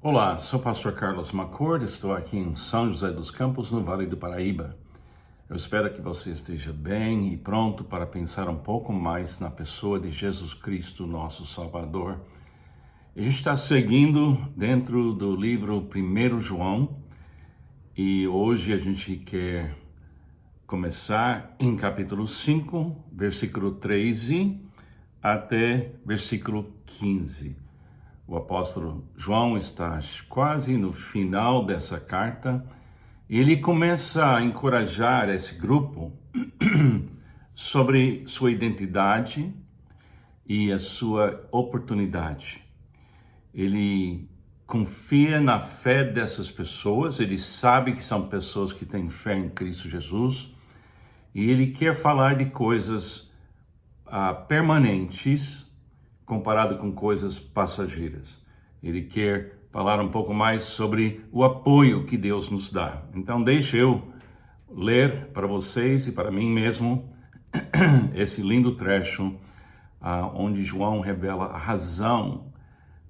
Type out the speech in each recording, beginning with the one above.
Olá, sou o pastor Carlos Macord, estou aqui em São José dos Campos, no Vale do Paraíba. Eu espero que você esteja bem e pronto para pensar um pouco mais na pessoa de Jesus Cristo, nosso Salvador. A gente está seguindo dentro do livro 1 João e hoje a gente quer começar em capítulo 5, versículo 13 até versículo 15. O apóstolo João está quase no final dessa carta e ele começa a encorajar esse grupo sobre sua identidade e a sua oportunidade. Ele confia na fé dessas pessoas, ele sabe que são pessoas que têm fé em Cristo Jesus e ele quer falar de coisas permanentes comparado com coisas passageiras. Ele quer falar um pouco mais sobre o apoio que Deus nos dá. Então, deixe eu ler para vocês e para mim mesmo esse lindo trecho onde João revela a razão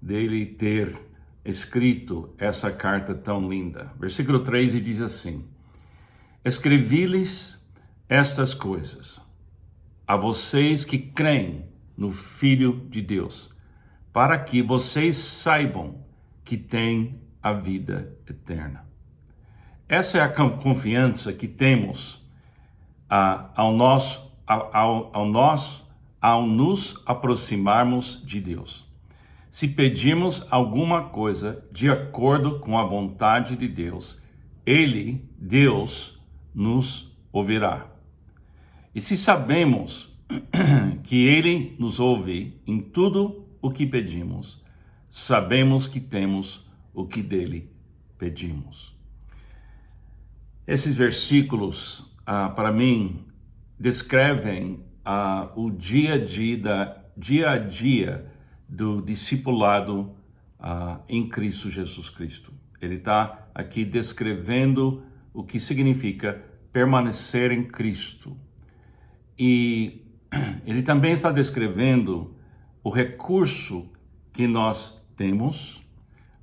dele ter escrito essa carta tão linda. Versículo 13 diz assim: Escrevi-lhes estas coisas a vocês que creem no Filho de Deus, para que vocês saibam que têm a vida eterna. Essa é a confiança que temos ao nos aproximarmos de Deus. Se pedirmos alguma coisa de acordo com a vontade de Deus, Deus, nos ouvirá. E se sabemos que Ele nos ouve em tudo o que pedimos, sabemos que temos o que dele pedimos. Esses versículos, para mim, descrevem o dia a dia do discipulado em Cristo Jesus Cristo. Ele está aqui descrevendo o que significa permanecer em Cristo. E ele também está descrevendo o recurso que nós temos,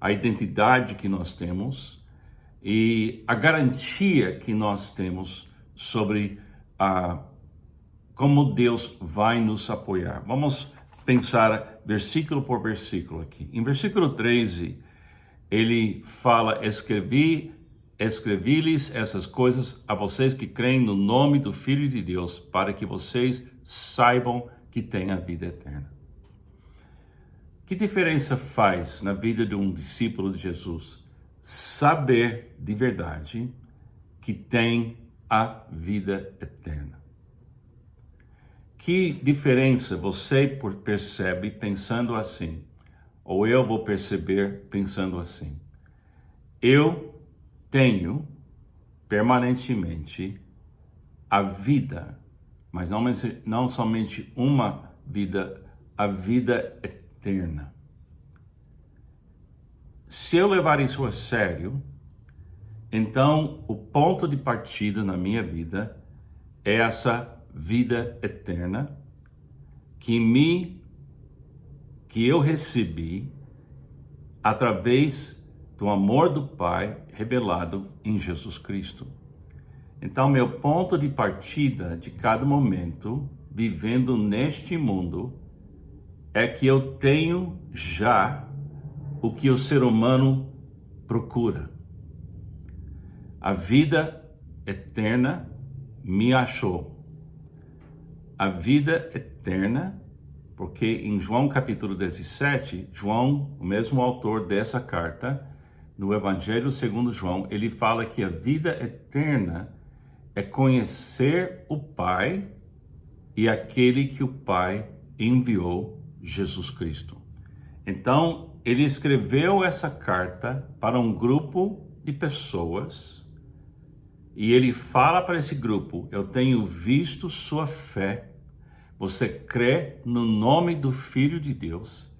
a identidade que nós temos e a garantia que nós temos sobre como Deus vai nos apoiar. Vamos pensar versículo por versículo aqui. Em versículo 13, ele fala: Escrevi-lhes essas coisas a vocês que creem no nome do Filho de Deus, para que vocês saibam que têm a vida eterna. Que diferença faz na vida de um discípulo de Jesus saber de verdade que tem a vida eterna? Que diferença você percebe pensando assim? Ou eu vou perceber pensando assim? Eu tenho permanentemente a vida, mas não somente uma vida, a vida eterna. Se eu levar isso a sério, então o ponto de partida na minha vida é essa vida eterna que eu recebi através do amor do Pai revelado em Jesus Cristo. Então, meu ponto de partida de cada momento, vivendo neste mundo, é que eu tenho já o que o ser humano procura. A vida eterna me achou. A vida eterna, porque em João capítulo 17, João, o mesmo autor dessa carta, no Evangelho segundo João, ele fala que a vida eterna é conhecer o Pai e aquele que o Pai enviou, Jesus Cristo. Então, ele escreveu essa carta para um grupo de pessoas e ele fala para esse grupo: eu tenho visto sua fé, você crê no nome do Filho de Deus,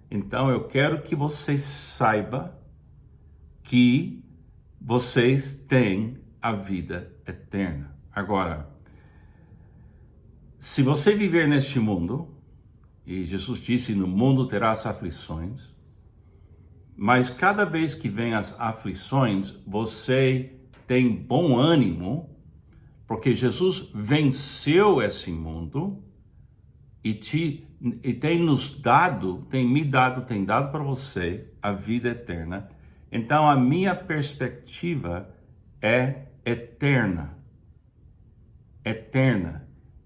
então eu quero que você saiba que vocês têm a vida eterna. Agora, se você viver neste mundo, e Jesus disse: no mundo terás aflições, Mas cada vez que vem as aflições, você tem bom ânimo, porque Jesus venceu esse mundo e tem nos dado, tem dado para você a vida eterna. Então a minha perspectiva é eterna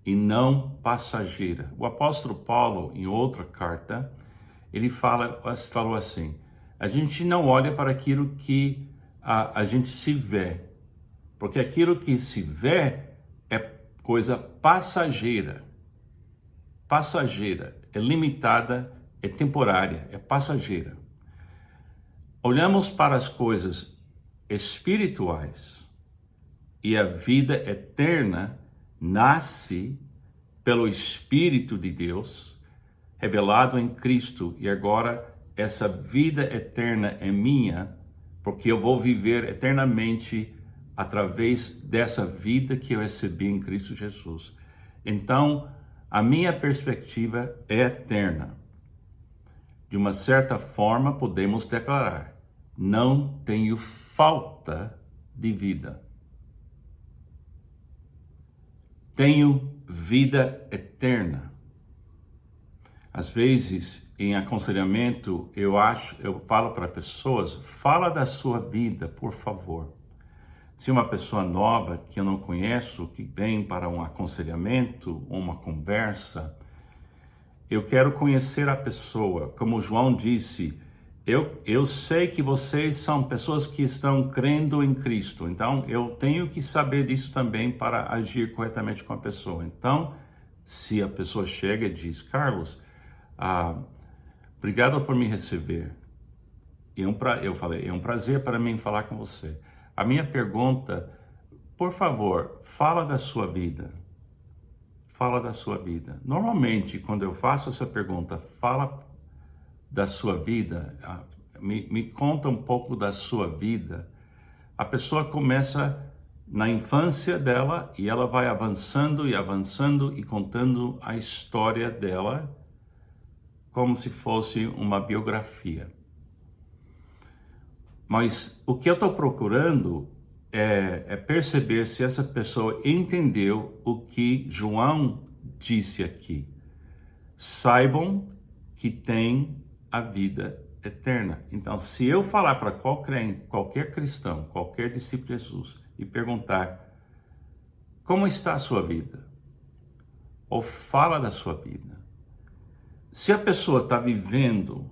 e não passageira. O apóstolo Paulo, em outra carta, ele falou assim: a gente não olha para aquilo que a gente se vê, porque aquilo que se vê é coisa passageira, é limitada, é temporária, é passageira. Olhamos para as coisas espirituais e a vida eterna nasce pelo Espírito de Deus, revelado em Cristo, e agora essa vida eterna é minha, porque eu vou viver eternamente através dessa vida que eu recebi em Cristo Jesus. Então, a minha perspectiva é eterna. De uma certa forma, podemos declarar: não tenho falta de vida. Tenho vida eterna. Às vezes, em aconselhamento, eu falo para pessoas: fala da sua vida, por favor. Se uma pessoa nova que eu não conheço, que vem para um aconselhamento ou uma conversa, eu quero conhecer a pessoa. Como João disse, eu sei que vocês são pessoas que estão crendo em Cristo, então eu tenho que saber disso também para agir corretamente com a pessoa. Então, se a pessoa chega e diz: Carlos, obrigado por me receber. Eu falei: é um prazer para mim falar com você. A minha pergunta, por favor, fala da sua vida. Fala da sua vida. Normalmente, quando eu faço essa pergunta, fala da sua vida, me conta um pouco da sua vida, a pessoa começa na infância dela e ela vai avançando e contando a história dela como se fosse uma biografia. Mas o que eu estou procurando é perceber se essa pessoa entendeu o que João disse aqui. Saibam que tem a vida eterna. Então, se eu falar para qualquer cristão, qualquer discípulo de Jesus, e perguntar: como está a sua vida? Ou fala da sua vida. Se a pessoa está vivendo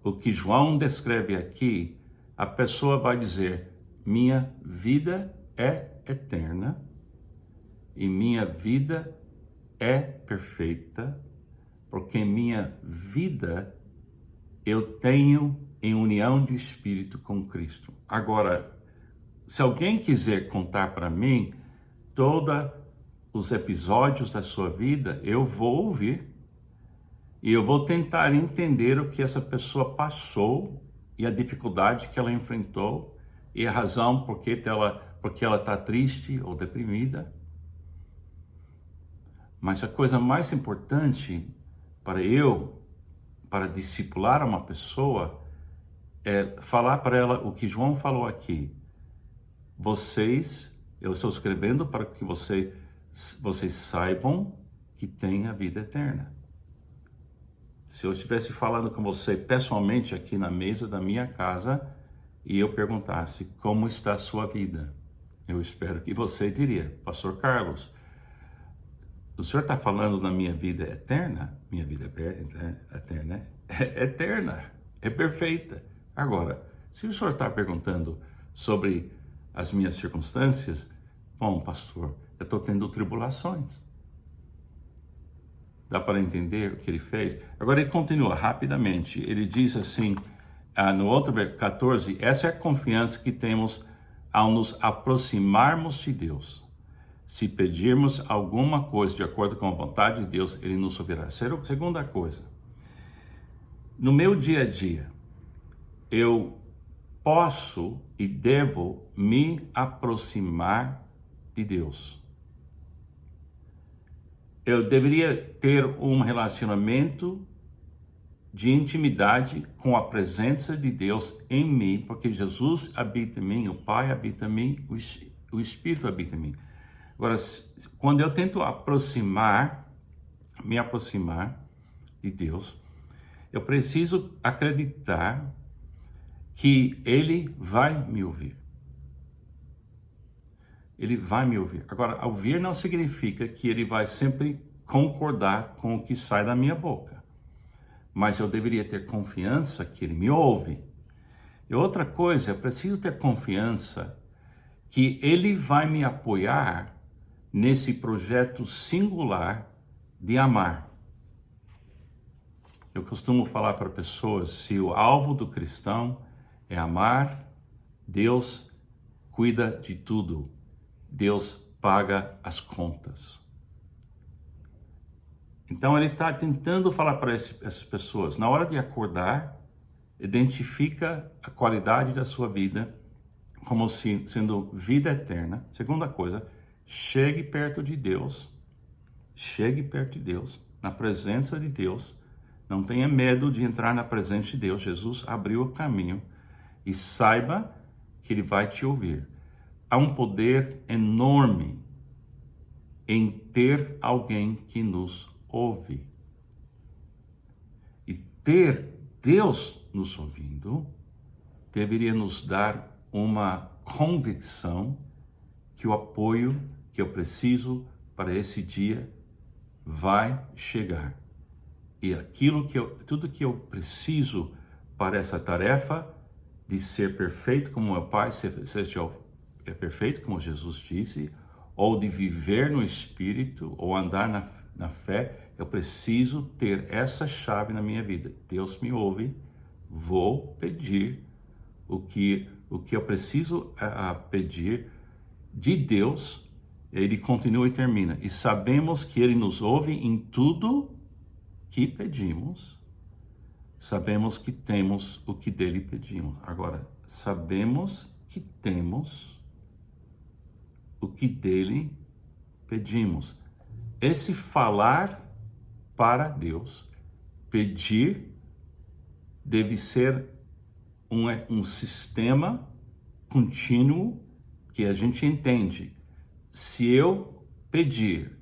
o que João descreve aqui, a pessoa vai dizer: minha vida é eterna e minha vida é perfeita, porque minha vida eu tenho em união de espírito com Cristo. Agora, se alguém quiser contar para mim todos os episódios da sua vida, eu vou ouvir e eu vou tentar entender o que essa pessoa passou e a dificuldade que ela enfrentou e a razão porque ela está triste ou deprimida. Mas a coisa mais importante para discipular uma pessoa, é falar para ela o que João falou aqui. Eu estou escrevendo para que vocês saibam que tem a vida eterna. Se eu estivesse falando com você pessoalmente aqui na mesa da minha casa e eu perguntasse: como está a sua vida? Eu espero que você diria: Pastor Carlos, o senhor está falando da minha vida eterna? Minha vida eterna é eterna, é perfeita. Agora, se o senhor está perguntando sobre as minhas circunstâncias, bom, pastor, eu estou tendo tribulações. Dá para entender o que ele fez? Agora ele continua rapidamente. Ele diz assim, no outro versículo 14, essa é a confiança que temos ao nos aproximarmos de Deus. Se pedirmos alguma coisa de acordo com a vontade de Deus, Ele nos ouvirá. Segunda coisa, no meu dia a dia, eu posso e devo me aproximar de Deus. Eu deveria ter um relacionamento de intimidade com a presença de Deus em mim, porque Jesus habita em mim, o Pai habita em mim, o Espírito habita em mim. Agora, quando eu tento me aproximar de Deus, eu preciso acreditar que Ele vai me ouvir. Ele vai me ouvir. Agora, ouvir não significa que Ele vai sempre concordar com o que sai da minha boca. Mas eu deveria ter confiança que Ele me ouve. E outra coisa, eu preciso ter confiança que Ele vai me apoiar nesse projeto singular de amar. Eu costumo falar para pessoas, se o alvo do cristão é amar, Deus cuida de tudo. Deus paga as contas. Então ele está tentando falar para essas pessoas, na hora de acordar, identifica a qualidade da sua vida como sendo vida eterna. Segunda coisa, chegue perto de Deus, na presença de Deus. Não tenha medo de entrar na presença de Deus. Jesus abriu o caminho e saiba que Ele vai te ouvir. Há um poder enorme em ter alguém que nos ouve. E ter Deus nos ouvindo deveria nos dar uma convicção que o apoio que eu preciso para esse dia vai chegar. E tudo que eu preciso para essa tarefa de ser perfeito como meu Pai é perfeito, como Jesus disse, ou de viver no Espírito, ou andar na fé, eu preciso ter essa chave na minha vida. Deus me ouve, vou pedir o que eu preciso pedir de Deus. Ele continua e termina. E sabemos que Ele nos ouve em tudo que pedimos. Sabemos que temos o que dele pedimos. Agora, sabemos que temos o que dele pedimos. Esse falar para Deus, pedir, deve ser um sistema contínuo que a gente entende. Se eu pedir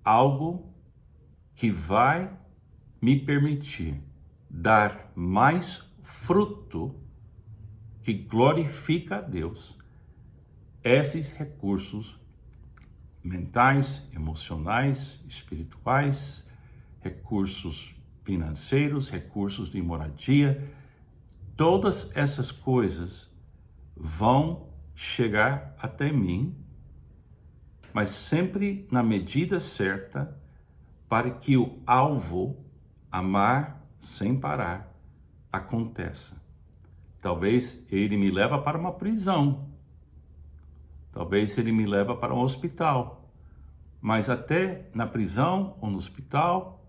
algo que vai me permitir dar mais fruto que glorifica a Deus, esses recursos mentais, emocionais, espirituais, recursos financeiros, recursos de moradia, todas essas coisas vão chegar até mim, mas sempre na medida certa, para que o alvo, amar sem parar, aconteça. Talvez ele me leve para uma prisão. Talvez ele me leve para um hospital. Mas até na prisão ou no hospital,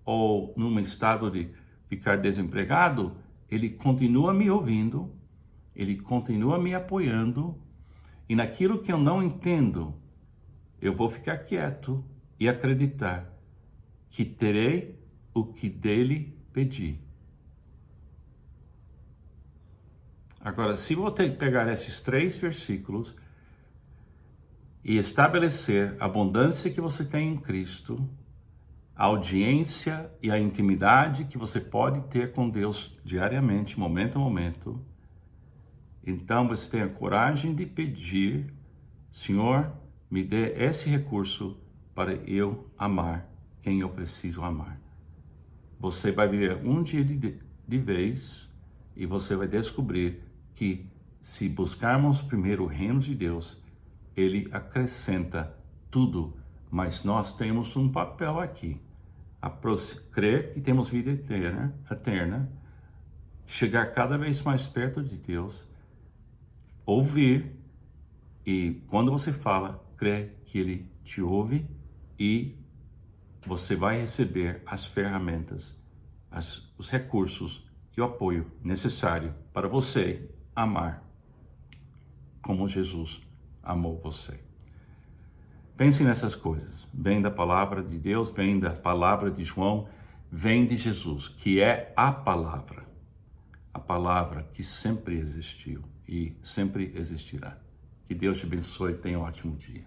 ou num estado de ficar desempregado, ele continua me ouvindo, ele continua me apoiando, e naquilo que eu não entendo, eu vou ficar quieto e acreditar que terei o que dele pedi. Agora, se você pegar esses 3 versículos e estabelecer a abundância que você tem em Cristo, a audiência e a intimidade que você pode ter com Deus diariamente, momento a momento, então você tem a coragem de pedir: Senhor, me dê esse recurso para eu amar quem eu preciso amar. Você vai viver um dia de vez e você vai descobrir que se buscarmos primeiro o reino de Deus, Ele acrescenta tudo, mas nós temos um papel aqui, crer que temos vida eterna, chegar cada vez mais perto de Deus, ouvir, e quando você fala, crer que Ele te ouve, e você vai receber as ferramentas, os recursos e o apoio necessário para você amar como Jesus amou você. Pense nessas coisas. Vem da palavra de Deus, vem da palavra de João vem de Jesus, que é a palavra que sempre existiu e sempre existirá. Que Deus te abençoe e tenha um ótimo dia.